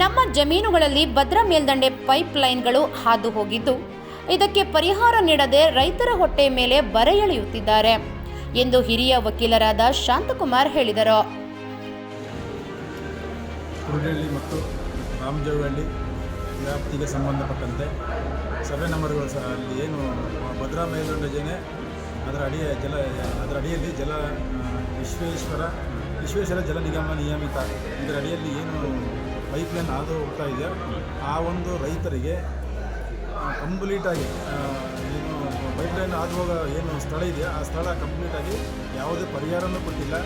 ನಮ್ಮ ಜಮೀನುಗಳಲ್ಲಿ ಭದ್ರಾ ಮೇಲ್ದಂಡೆ ಪೈಪ್ ಲೈನ್ಗಳು ಹಾದು ಹೋಗಿದ್ದು, ಇದಕ್ಕೆ ಪರಿಹಾರ ನೀಡದೆ ರೈತರ ಹೊಟ್ಟೆ ಮೇಲೆ ಬರೆ ಎಳೆಯುತ್ತಿದ್ದಾರೆ ಎಂದು ಹಿರಿಯ ವಕೀಲರಾದ ಶಾಂತಕುಮಾರ್ ಹೇಳಿದರು. ಕುರುಡಳ್ಳಿ ಮತ್ತು ರಾಮಜೋಗಹಳ್ಳಿ ವ್ಯಾಪ್ತಿಗೆ ಸಂಬಂಧಪಟ್ಟಂತೆ ಸರ್ವೆ ನಂಬರ್ಗಳು ಸಹ ಅಲ್ಲಿ ಏನು ಭದ್ರಾ ಮೇಲ್ದಂಡೆ ಯೋಜನೆ ಅದರ ಅಡಿಯಲ್ಲಿ ವಿಶ್ವೇಶ್ವರ ಜಲ ನಿಗಮ ನಿಯಮಿತ ಇದರ ಅಡಿಯಲ್ಲಿ ಏನು ಪೈಪ್ಲೈನ್ ಹಾದು ಹೋಗ್ತಾ ಇದೆಯೋ ಆ ಒಂದು ರೈತರಿಗೆ ಕಂಪ್ಲೀಟಾಗಿ ಏನು ಪೈಪ್ಲೈನ್ ಹಾದು ಹೋಗೋ ಏನು ಸ್ಥಳ ಇದೆಯೋ ಆ ಸ್ಥಳ ಕಂಪ್ಲೀಟಾಗಿ ಯಾವುದೇ ಪರಿಹಾರನೂ ಕೊಟ್ಟಿಲ್ಲ.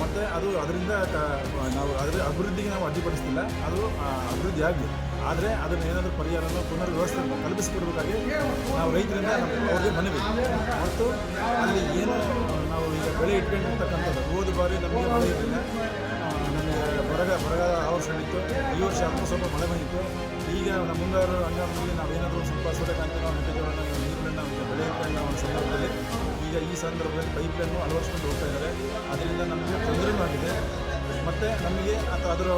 ಮತ್ತು ಅದು ಅದರಿಂದ ನಾವು ಅದರ ಅಭಿವೃದ್ಧಿಗೆ ನಾವು ಅಡ್ಡಿಪಡಿಸ್ತಿಲ್ಲ, ಅದು ಅಭಿವೃದ್ಧಿ ಆಗಲಿ. ಆದರೆ ಅದನ್ನು ಏನಾದರೂ ಪರಿಹಾರನ ವ್ಯವಸ್ಥೆ ಕಲ್ಪಿಸಿಕೊಡ್ಬೇಕಾಗಿ ನಾವು ರೈತರಿಂದ ಅವ್ರಿಗೆ ಮನವಿ. ಮತ್ತು ಅಲ್ಲಿ ಏನು ನಾವು ಈಗ ಬೆಳೆ ಇಟ್ಕೊಂಡಿರ್ತಕ್ಕಂಥದ್ದು ಹೋದ ಬಾರಿ ನಮಗೆ ಮಳೆ ಇರಲಿಲ್ಲ, ನಮಗೆ ಬರಗಾಲ ಅವಶ್ಯವಿತ್ತು. ಈ ವರ್ಷ ಸ್ವಲ್ಪ ಮಳೆ ಬಂದಿತ್ತು. ಈಗ ನಮ್ಮ ಮುಂಗಾರು ಹಂಗಾಮಿನಲ್ಲಿ ನಾವೇನಾದರೂ ಸ್ವಲ್ಪ ಸೂರ್ಯಕಾಂತಿ ಮೆಕ್ಕೆಜೋಳನ ನೀರನ್ನು ಬೆಳೆ ಇಟ್ಕೊಂಡು ಒಂದು ಸಂದರ್ಭದಲ್ಲಿ ಈಗ ಈ ಸಂದರ್ಭದಲ್ಲಿ ಪೈಪ್ಲೈನು ಅಳವಡಿಸ್ಕೊಂಡು ಹೋಗ್ತಾ ಇದ್ದಾರೆ. ಅದರಿಂದ ನಮಗೆ ತೊಂದರೆನೂ ಆಗಿದೆ. ಮತ್ತು ನಮಗೆ ಅದರ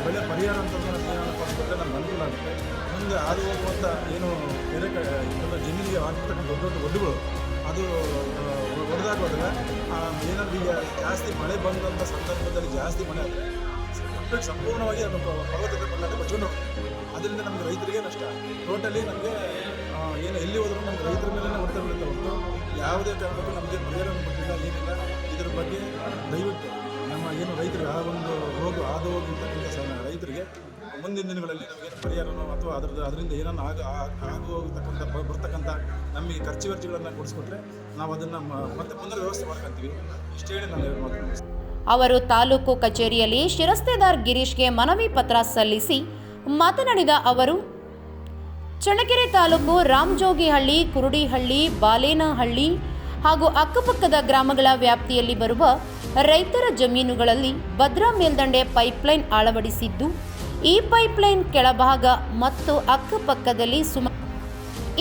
ಬೆಳೆ ಪರಿಹಾರ ಅಂತಂದು ನಮಗೆ ಏನಾದರೂ ಕೊಟ್ಟರೆ ನಮ್ಗೆ ಅನುಕೂಲ ಆಗುತ್ತೆ. ಮುಂದೆ ಹಾದು ಹೋಗುವಂಥ ಏನು ಜಮೀನಿಗೆ ಆಗಿರ್ತಕ್ಕಂಥ ದೊಡ್ಡ ದೊಡ್ಡ ಒಡ್ಡುಗಳು ಅದು ಹೊಡೆದಾಗೋದಿಲ್ಲ. ಏನಾದರೂ ಈಗ ಜಾಸ್ತಿ ಮಳೆ ಬಂದಂಥ ಸಂದರ್ಭದಲ್ಲಿ ಜಾಸ್ತಿ ಮಳೆ ಆದರೆ ಸಂಪೂರ್ಣವಾಗಿ ಅದು ಪರ್ವತದ ಬಣ್ಣಕ್ಕೆ ಬಚ್ಕೊಂಡು ಹೋಗುತ್ತೆ. ಅದರಿಂದ ನಮಗೆ ರೈತರಿಗೆ ನಷ್ಟ. ಟೋಟಲಿ ನಮಗೆ ಏನು ಎಲ್ಲಿ ಹೋದರೂ ನಮ್ಗೆ ರೈತರ ಮೇಲೆ ಹೊಡೆತ ಬೀಳುತ್ತೆ ಹೊರತು ಯಾವುದೇ ಕಾರಣಕ್ಕೂ ನಮಗೆ ಪರಿಹಾರವನ್ನು ಕೊಟ್ಟಿಲ್ಲ, ಏನಿಲ್ಲ. ಇದರ ಬಗ್ಗೆ ದಯವಿಟ್ಟು ನಮ್ಮ ಏನು ರೈತರಿಗೆ ಆ ಒಂದು ಹಾದು ಹೋಗಿರ್ತಕ್ಕಂಥ ರೈತರಿಗೆ ಮುಂದಿನ ದಿನಗಳಲ್ಲಿ ನಮಗೆ ಪರಿಹಾರನೋ ಅಥವಾ ಅದರಿಂದ ಏನನ್ನು ಆಗು ಹೋಗತಕ್ಕಂಥ ಬರ್ತಕ್ಕಂಥ ನಮಗೆ ಖರ್ಚುಗಳನ್ನು ಕೊಡಿಸ್ಕೊಟ್ರೆ ನಾವು ಅದನ್ನು ಮತ್ತೆ ಪುನರ್ ವ್ಯವಸ್ಥೆ ಮಾಡ್ಕೊತೀವಿ. ಇಷ್ಟು ಹೇಳಿ ನಾನು ಅವರು ತಾಲೂಕು ಕಚೇರಿಯಲ್ಲಿ ಶಿರಸ್ತೇದಾರ್ ಗಿರೀಶ್ಗೆ ಮನವಿ ಪತ್ರ ಸಲ್ಲಿಸಿ ಮಾತನಾಡಿದ ಅವರು, ಚಳ್ಳಕೆರೆ ತಾಲೂಕು ರಾಮಜೋಗಿಹಳ್ಳಿ, ಕುರುಡಿಹಳ್ಳಿ, ಬಾಲೇನಹಳ್ಳಿ ಹಾಗೂ ಅಕ್ಕಪಕ್ಕದ ಗ್ರಾಮಗಳ ವ್ಯಾಪ್ತಿಯಲ್ಲಿ ಬರುವ ರೈತರ ಜಮೀನುಗಳಲ್ಲಿ ಭದ್ರಾ ಮೇಲ್ದಂಡೆ ಪೈಪ್ಲೈನ್ ಅಳವಡಿಸಿದ್ದು, ಈ ಪೈಪ್ಲೈನ್ ಕೆಳಭಾಗ ಮತ್ತು ಅಕ್ಕಪಕ್ಕದಲ್ಲಿ ಸುಮಾರು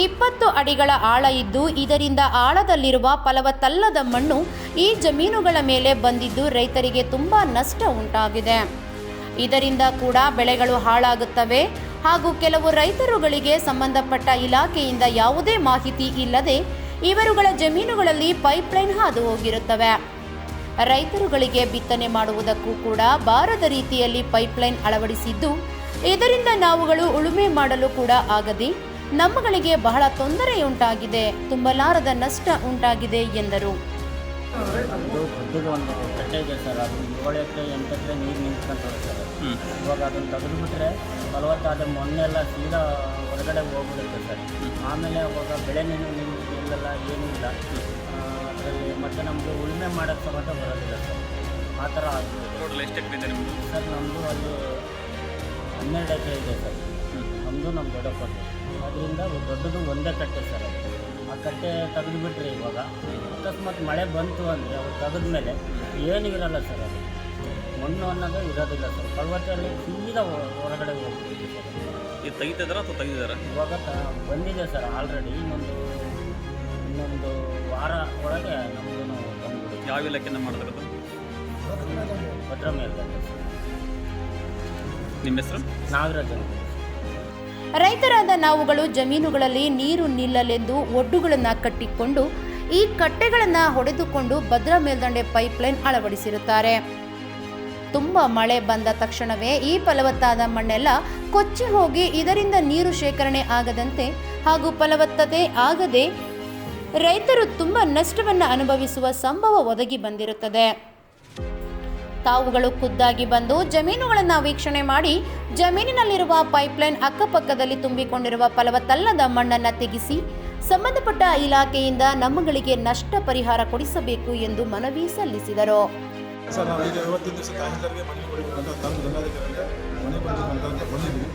20 ಅಡಿಗಳ ಆಳ ಇದ್ದು, ಇದರಿಂದ ಆಳದಲ್ಲಿರುವ ಫಲವತ್ತಲ್ಲದ ಮಣ್ಣು ಈ ಜಮೀನುಗಳ ಮೇಲೆ ಬಂದಿದ್ದು ರೈತರಿಗೆ ತುಂಬಾ ನಷ್ಟ ಉಂಟಾಗಿದೆ. ಇದರಿಂದ ಕೂಡ ಬೆಳೆಗಳು ಹಾಳಾಗುತ್ತವೆ ಹಾಗೂ ಕೆಲವು ರೈತರುಗಳಿಗೆ ಸಂಬಂಧಪಟ್ಟ ಇಲಾಖೆಯಿಂದ ಯಾವುದೇ ಮಾಹಿತಿ ಇಲ್ಲದೆ ಇವರುಗಳ ಜಮೀನುಗಳಲ್ಲಿ ಪೈಪ್ಲೈನ್ ಹಾದು ಹೋಗಿರುತ್ತವೆ. ರೈತರುಗಳಿಗೆ ಬಿತ್ತನೆ ಮಾಡುವುದಕ್ಕೂ ಕೂಡ ಬಾರದ ರೀತಿಯಲ್ಲಿ ಪೈಪ್ಲೈನ್ ಅಳವಡಿಸಿದ್ದು, ಇದರಿಂದ ನಾವುಗಳು ಉಳುಮೆ ಮಾಡಲು ಕೂಡ ಆಗದೆ ನಮ್ಮಗಳಿಗೆ ಬಹಳ ತೊಂದರೆಯುಂಟಾಗಿದೆ, ತುಂಬಲಾರದ ನಷ್ಟ ಉಂಟಾಗಿದೆ ಎಂದರು. ದೊಡ್ಡದು ಒಂದು ಕಟ್ಟೆ ಇದೆ ಸರ್, ಅದು 7 ಎಕರೆ 8 ಎಕರೆ ನೀರು ನಿಂತ್ಕೊಂತದೆ ಸರ್. ಇವಾಗ ಅದನ್ನು ತೆಗೆದುಬಿಟ್ರೆ ಫಲವತ್ತಾದ ಮಣ್ಣೆಲ್ಲ ಸೀದಾ ಹೊರಗಡೆ ಹೋಗ್ಬಿಡುತ್ತೆ ಸರ್. ಆಮೇಲೆ ಅವಾಗ ಬೆಳೆನೇನು ನಿಲ್ಲಲ್ಲ, ಏನೂ ಇಲ್ಲ ಅದರಲ್ಲಿ. ಮತ್ತು ನಮಗೆ ಉಳುಮೆ ಮಾಡೋಕ್ಕೆ ಸಮೇತ ಬರೋದಿಲ್ಲ ಸರ್. ಆ ಥರ ಆಗಿದೆ. ಟೋಟಲ್ ಎಷ್ಟು ಎಕರೆ ಇದೆ ನಿಮ್ಮದು? ಸರ್ ನಮ್ಮದು ಅಲ್ಲಿ 12 ಎಕರೆ ಇದೆ ಸರ್. ನಮ್ಮದು ನಮ್ಮ ದೊಡ್ಡಪ್ಪದ್ದು. ಅದರಿಂದ ದೊಡ್ಡದು ಒಂದೇ ಕಟ್ಟೆ ಸರ್. ಅದು ಆ ಕಟ್ಟೆ ತೆಗೆದುಬಿಟ್ರೆ ಇವಾಗ ಅಕಸ್ಮಾತ್ ಮಳೆ ಬಂತು ಅಂದರೆ ಅವ್ರು ತೆಗೆದ ಮೇಲೆ ಏನೂ ಇರೋಲ್ಲ ಸರ್. ಅದು ಮಣ್ಣು ಅನ್ನೋದು ಇರೋದಿಲ್ಲ ಸರ್. ಫಲವತ್ತಲ್ಲಿ ಸೀದಾ ಹೊರಗಡೆ ಹೋಗ್ಬಿಟ್ಟಿದೆ ಸರ್. ಇದು ತೆಗಿತಿದ್ದಾರಾ ಅಥವಾ ತೆಗೆದಿದ್ದಾರಾ? ಇವಾಗ ಬಂದಿದೆ ಸರ್ ಆಲ್ರೆಡಿ. ಇನ್ನೊಂದು ವಾರ ಒಳಗೆ ನಮಗೂ ಬಂದ್ಬಿಡುತ್ತೆ. ಯಾವ ಇಲಾಖೆಯಿಂದ ಮಾಡ್ತಿರೋದು? ಭದ್ರಾ ಮೇಲ್ದಂಡೆ ಸರ್. ನಿಮ್ಮ ಹೆಸರು? ನಾಗರಾಜ್ ಅಂತ. ರೈತರಾದ ನಾವುಗಳು ಜಮೀನುಗಳಲ್ಲಿ ನೀರು ನಿಲ್ಲಲೆಂದು ಒಡ್ಡುಗಳನ್ನು ಕಟ್ಟಿಕೊಂಡು ಈ ಕಟ್ಟೆಗಳನ್ನು ಹೊಡೆದುಕೊಂಡು ಭದ್ರಾ ಮೇಲ್ದಂಡೆ ಪೈಪ್ಲೈನ್ ಅಳವಡಿಸಿರುತ್ತಾರೆ. ತುಂಬ ಮಳೆ ಬಂದ ತಕ್ಷಣವೇ ಈ ಫಲವತ್ತಾದ ಮಣ್ಣೆಲ್ಲ ಕೊಚ್ಚಿ ಹೋಗಿ ಇದರಿಂದ ನೀರು ಶೇಖರಣೆ ಆಗದಂತೆ ಹಾಗೂ ಫಲವತ್ತತೆ ಆಗದೆ ರೈತರು ತುಂಬ ನಷ್ಟವನ್ನು ಅನುಭವಿಸುವ ಸಂಭವ ಒದಗಿ ಬಂದಿರುತ್ತದೆ. ತಾವುಗಳು ಖುದ್ದಾಗಿ ಬಂದು ಜಮೀನುಗಳನ್ನು ವೀಕ್ಷಣೆ ಮಾಡಿ ಜಮೀನಿನಲ್ಲಿರುವ ಪೈಪ್ಲೈನ್ ಅಕ್ಕಪಕ್ಕದಲ್ಲಿ ತುಂಬಿಕೊಂಡಿರುವ ಫಲವತ್ತಲ್ಲದ ಮಣ್ಣನ್ನು ತೆಗೆಸಿ ಸಂಬಂಧಪಟ್ಟ ಇಲಾಖೆಯಿಂದ ನಮ್ಮಗಳಿಗೆ ನಷ್ಟ ಪರಿಹಾರ ಕೊಡಿಸಬೇಕು ಎಂದು ಮನವಿ ಸಲ್ಲಿಸಿದರು. ಸರ್, ನಾವು ಈಗ ಇವತ್ತಿನ ದಿವಸ ತಹಸೀಲ್ದಾರ್ಗೆ ಮನವಿ ಕೊಡಬೇಕಂತ ತಾಲೂಕು ದಂಡಾಧಿಕಾರಿಗೆ ಮನವಿ ಕೊಡಬೇಕಂತ ಬಂದಿದ್ವಿ.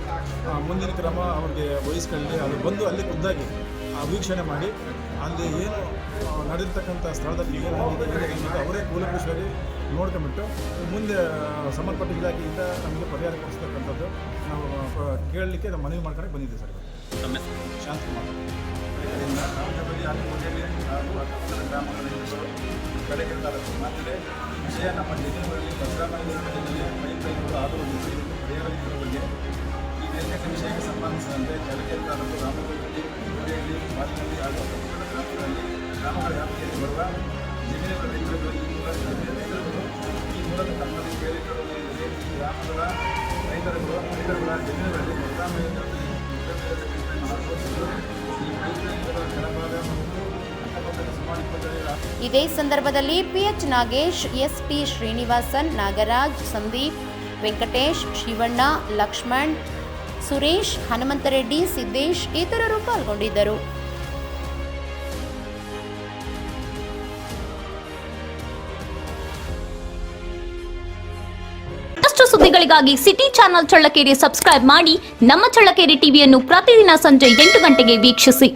ಮುಂದಿನ ಕ್ರಮ ಅವ್ರಿಗೆ ವಹಿಸ್ಕೊಳ್ಳಿ. ಅದು ಬಂದು ಅಲ್ಲಿ ಖುದ್ದಾಗಿ ವೀಕ್ಷಣೆ ಮಾಡಿ ಅಲ್ಲಿ ಏನು ನಡೆದಿರ್ತಕ್ಕಂಥ ಸ್ಥಳದಲ್ಲಿ ಏನಾಗಿದೆ ಏನಿದೆ ಅವರೇ ಕೂಲಂಕಷವಾಗಿ ನೋಡ್ಕೊಂಬಿಟ್ಟು ಮುಂದೆ ಸಂಬಂಧಪಟ್ಟ ಇಲಾಖೆಯಿಂದ ನಮಗೆ ಪರಿಹಾರ ಕೊಡಿಸ್ತಕ್ಕಂಥದ್ದು ನಾವು ಕೇಳಲಿಕ್ಕೆ ನಾವು ಮನವಿ ಮಾಡ್ಕೊಂಡು ಬಂದಿದ್ದೀವಿ ಸರ್. ಶಾಂತಕುಮಾರ್ ರಾಮಜೋಗಹಳ್ಳಿ ಹಾಗೂ ಅಕ್ಕಪಕ್ಕದ ಗ್ರಾಮಗಳ ಕಡೆಗೆ ಮಾತಿದೆ ವಿಷಯ ನಮ್ಮ ಜಮೀನುಗಳಲ್ಲಿ ಭದ್ರಾ ಮೇಲ್ದಂಡೆ ಪೈಪ್ಲೈನ್ಗಳು ಹಾದು ಹೋಗಿದ್ದು ಪರಿಹಾರ ಬಗ್ಗೆ ಈ ಮೇಲ್ಕಂಡ ವಿಷಯಕ್ಕೆ ಸಂಬಂಧಿಸಿದಂತೆ ಚಳ್ಳಕೆರೆ ತಾಲೂಕು ರಾಮದುರ್ಗದಲ್ಲಿ ಗುಡಿಹಳ್ಳಿ ಬಾಲಿನಲ್ಲಿ ಹಾಗೂ ಗ್ರಾಮಗಳಲ್ಲಿ ಗ್ರಾಮಗಳ ವ್ಯಾಪ್ತಿಯಲ್ಲಿ ಬರುವ ಜಮೀನುಗಳ ರೈತರುಗಳು ಈ ಮೂಲಕ ತಮ್ಮಲ್ಲಿ ಕೇಳಿಕೊಳ್ಳುವುದರಿಂದ ಈ ಗ್ರಾಮಗಳ ರೈತರುಗಳ ಜಮೀನುಗಳಲ್ಲಿ ಮೊದಲ ಇದೇ ಸಂದರ್ಭದಲ್ಲಿ ಪಿಎಚ್ ನಾಗೇಶ್, ಎಸ್ಟಿ ಶ್ರೀನಿವಾಸನ್, ನಾಗರಾಜ್, ಸಂದೀಪ್, ವೆಂಕಟೇಶ್, ಶಿವಣ್ಣ, ಲಕ್ಷ್ಮಣ್, ಸುರೇಶ್, ಹನುಮಂತರೆಡ್ಡಿ, ಸಿದ್ದೇಶ್ ಇತರರು ಪಾಲ್ಗೊಂಡಿದ್ದರು. ಮತ್ತಷ್ಟು ಸುದ್ದಿಗಳಿಗಾಗಿ ಸಿಟಿ ಚಾನೆಲ್ ಚಳ್ಳಕೆರೆ ಸಬ್ಸ್ಕ್ರೈಬ್ ಮಾಡಿ. ನಮ್ಮ ಚಳ್ಳಕೆರೆ ಟಿವಿಯನ್ನು ಪ್ರತಿದಿನ ಸಂಜೆ 8 ಗಂಟೆಗೆ ವೀಕ್ಷಿಸಿ.